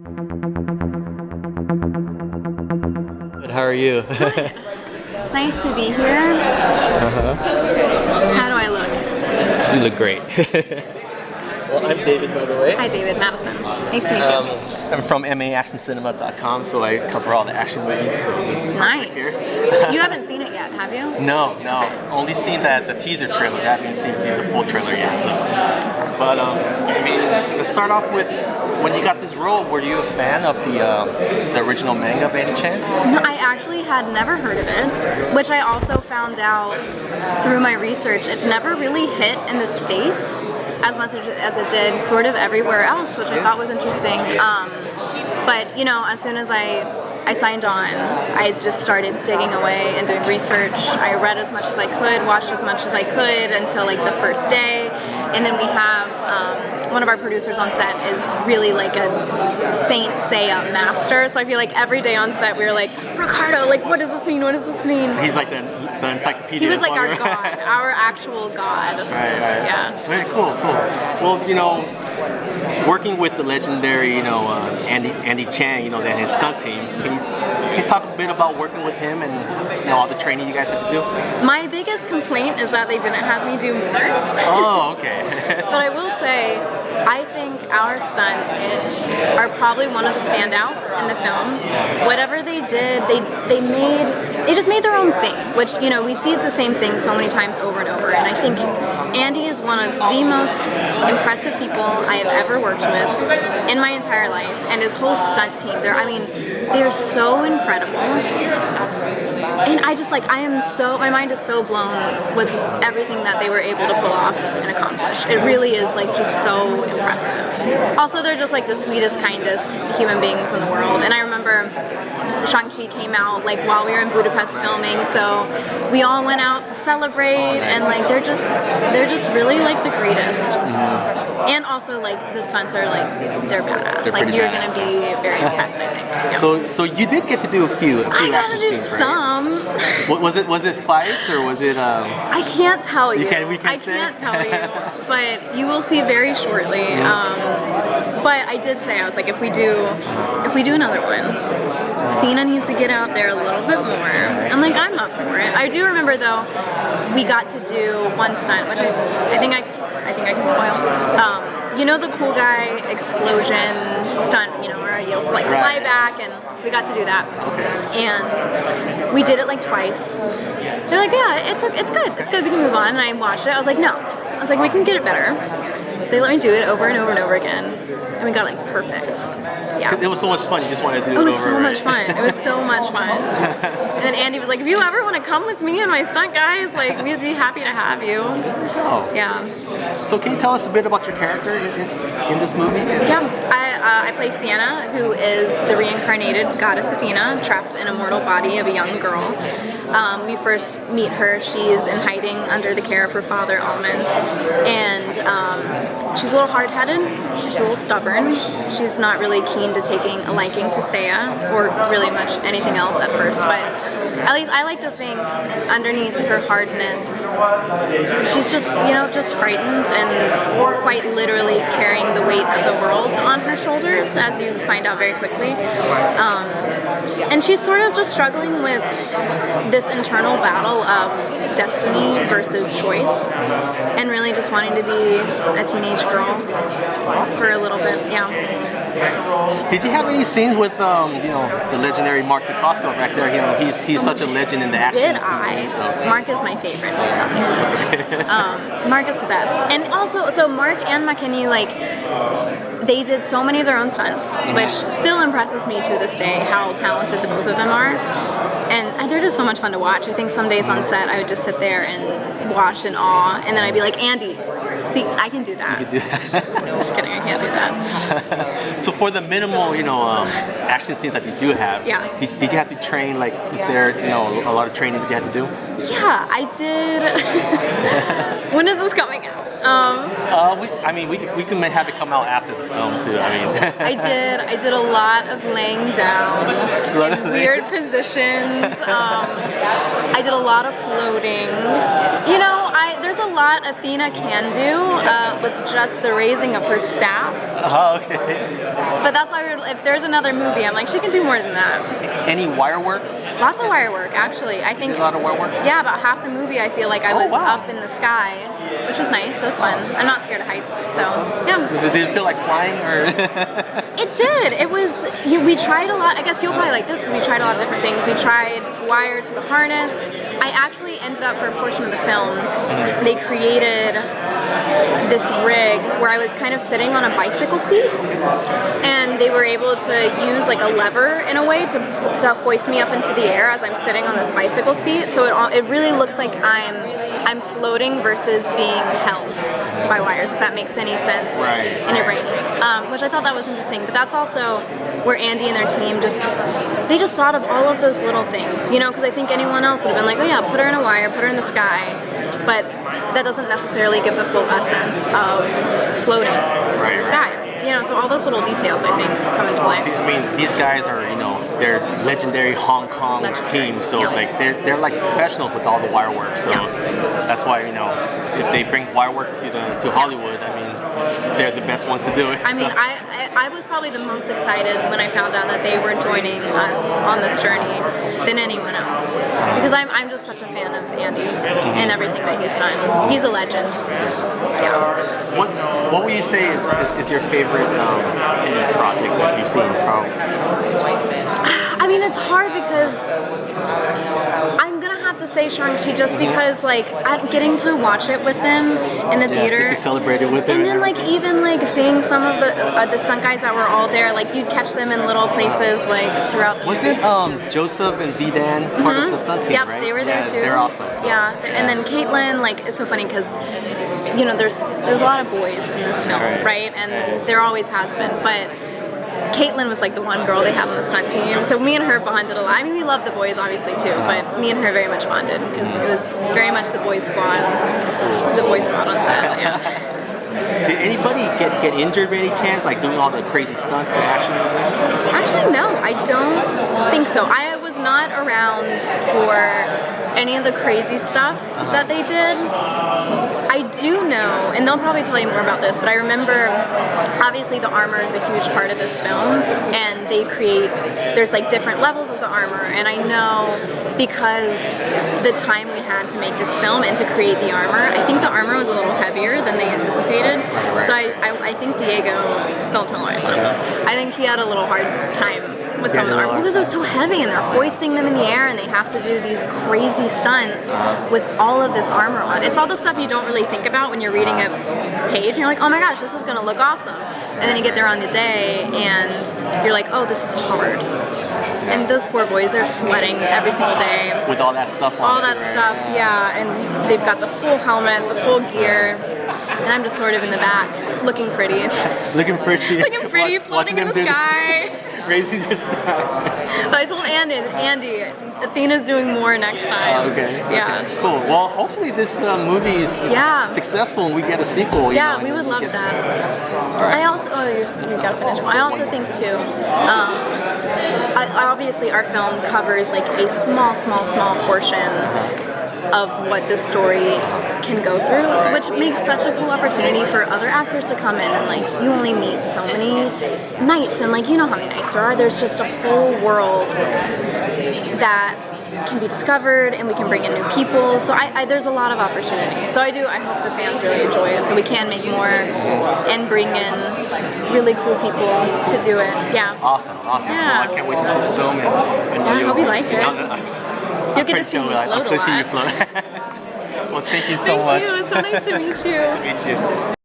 Good, how are you? It's nice to be here. How do I look? You look great. Well, I'm David, by the way. Hi, David. Madison. Nice to meet you. I'm from M.A.A.C.cinema.com, so I cover all the action movies. So this is perfect Nice. here. You haven't seen it yet, have you? No. Okay. Only seen the teaser trailer. I haven't seen the full trailer yet. So, but I mean, let's start off with when you got this role. Were you a fan of the original manga by any chance? No, I actually had never heard of it, which I also found out through my research. It never really hit in the States as much as it did sort of everywhere else, which I thought was interesting. But you know, as soon as I signed on, I just started digging away and doing research. I read as much as I could, watched as much as I could until like the first day, and then we have one of our producers on set is really like a Saint Seiya master, so I feel like every day on set we were like, Ricardo, like what does this mean? What does this mean? So he's like the encyclopedia. He was like our god, our actual god. Right. Yeah. Very cool. Well, you know, working with the legendary, you know, Andy Chan, you know, and his stunt team. Can you talk a bit about working with him and you know, all the training you guys had to do? My biggest complaint is that they didn't have me do more. Oh, okay. But I will say, I think our stunts are probably one of the standouts in the film. Whatever they did, they just made their own thing, which, you know, we see the same thing so many times over and over. And I think Andy is one of the most impressive people I have ever worked with in my entire life, and his whole stunt team. They're so incredible. And my mind is so blown with everything that they were able to pull off and accomplish. It really is like just so impressive. Also, they're just like the sweetest, kindest human beings in the world. And I remember Shang-Chi came out like while we were in Budapest filming, so we all went out to celebrate, and like they're just really like the greatest. And also like the stunts are like they're badass. They're like you're badass. gonna be very impressed, I think. Yeah. So you did get to do a few I gotta action do scenes, right? some. Was it fights or was it? I can't tell you. We can't I say? can't tell you, but you will see very shortly. But I did say, I was like, if we do another one, Athena needs to get out there a little bit more. I'm like, I'm up for it. I do remember though, we got to do one stunt, which I think I can spoil. You know the cool guy explosion stunt, you know, where you like fly back, and so we got to do that. And we did it like twice. They're like, yeah, it's good, we can move on. And I watched it, I was like, no. I was like, we can get it better. So they let me do it over and over and over again. And we got like perfect. Yeah. It was so much fun. You just wanted to do it. It was over, so right? much fun. It was so much fun. And then Andy was like, if you ever want to come with me and my stunt guys, like we'd be happy to have you. Oh. Yeah. So can you tell us a bit about your character in this movie? Yeah, I play Sienna, who is the reincarnated goddess Athena, trapped in a mortal body of a young girl. We first meet her, she's in hiding under the care of her father, Alman, and she's a little hard-headed, she's a little stubborn, she's not really keen to taking a liking to Seiya, or really much anything else at first, but at least I like to think underneath her hardness, she's just, you know, just frightened and quite literally carrying the weight of the world on her shoulders, as you find out very quickly. And she's sort of just struggling with this internal battle of destiny versus choice, and really just wanting to be a teenage girl for a little bit, yeah. Did you have any scenes with, you know, the legendary Mark Dacascos back there? You know, he's such a legend in the action. Did I? So. Mark is my favorite, don't tell me. Mark is the best. And also, so Mark and McKinney, like, they did so many of their own stunts, which still impresses me to this day how talented the both of them are. And they're just so much fun to watch. I think some days on set I would just sit there and watch in awe, and then I'd be like, Andy, see, I can do that. Just kidding, I can't do that. So for the minimal, you know, action scenes that you do have, Yeah. did you have to train, like, is there, you know, a lot of training that you had to do? Yeah, I did. When is this coming out? We can have it come out after the film too. I mean, I did a lot of laying down in weird positions. I did a lot of floating. You know, there's a lot Athena can do with just the raising of her staff. Oh, okay. But that's why if there's another movie, I'm like, she can do more than that. Any wire work? Lots of wire work, actually. I think a lot of wire work. Yeah, about half the movie, I feel like I was up in the sky, which was nice. That was fun. I'm not scared of heights, so yeah. Did it feel like flying, or? It did. It was. We tried a lot. I guess you'll probably like this. We tried a lot of different things. We tried wires with a harness. I actually ended up for a portion of the film. They created this rig where I was kind of sitting on a bicycle seat, and they were able to use like a lever in a way to hoist me up into the air as I'm sitting on this bicycle seat. So it really looks like I'm floating versus being held by wires, if that makes any sense in your brain. Which I thought that was interesting. But that's also where Andy and their team just thought of all of those little things, you know, because I think anyone else would have been like, oh yeah, put her in a wire, put her in the sky. But that doesn't necessarily give the full essence of floating in the sky. You know, so all those little details, I think, come into play. I mean, these guys are, you know, they're legendary Hong Kong teams, so like they're like professionals with all the wire work. So that's why, you know, if they bring wire work to Hollywood, I mean, they're the best ones to do it. I mean, I was probably the most excited when I found out that they were joining us on this journey than anyone else, because I'm just such a fan of Andy and everything that he's done. He's a legend. Yeah. What would you say is your favorite indie project that you've seen from? I mean, it's hard because I'm gonna have to say Shang-Chi just because like I'm getting to watch it with them in the theater, get to celebrate it with them, and then like even like seeing some of the stunt guys that were all there, like you'd catch them in little places like throughout the movie. Wasn't Joseph and Vidan part of the stunt team? Yep, right? they were there too. They're awesome. So. Yeah, and then Caitlin, like it's so funny because you know there's a lot of boys in this film, right? And there always has been, but Caitlin was like the one girl they had on the stunt team, so me and her bonded a lot. I mean, we love the boys obviously too, but me and her very much bonded because it was very much the boys squad on set. Yeah. Did anybody get injured by any chance, like doing all the crazy stunts or action? Actually, no, I don't think so. I was not around for any of the crazy stuff that they did. I do know, and they'll probably tell you more about this, but I remember obviously the armor is a huge part of this film, and there's like different levels of the armor, and I know because the time we had to make this film and to create the armor, I think the armor was a little heavier than they anticipated. So I think Diego, don't tell him I think he had a little hard time with some of the armor because it was so heavy and they're hoisting them in the air and they have to do these crazy stunts with all of this armor on. It's all the stuff you don't really think about when you're reading a page and you're like, oh my gosh, this is gonna look awesome. And then you get there on the day and you're like, oh, this is hard. And those poor boys, they're sweating every single day. With all that stuff on. All that stuff, yeah. And they've got the full helmet, the full gear. And I'm just sort of in the back, looking pretty. Looking pretty, floating in the sky. Raising your stuff. But I told Andy, Athena's doing more next time. Okay. Yeah. Okay. Cool. Well, hopefully this movie is successful and we get a sequel. Yeah, we would love that. Right. I also, you gotta finish. I also think too, obviously our film covers like a small portion of what this story can go through, so which makes such a cool opportunity for other actors to come in and like you only meet so many nights and like you know how many nights there are. There's just a whole world that can be discovered and we can bring in new people. So there's a lot of opportunity. So I hope the fans really enjoy it so we can make more and bring in really cool people to do it. Yeah. Awesome. Yeah. Well, I can't wait to see the film and I hope you like it. You'll get to see me float a lot. Well, thank you so much. Thank you. It was so nice to meet you. Nice to meet you.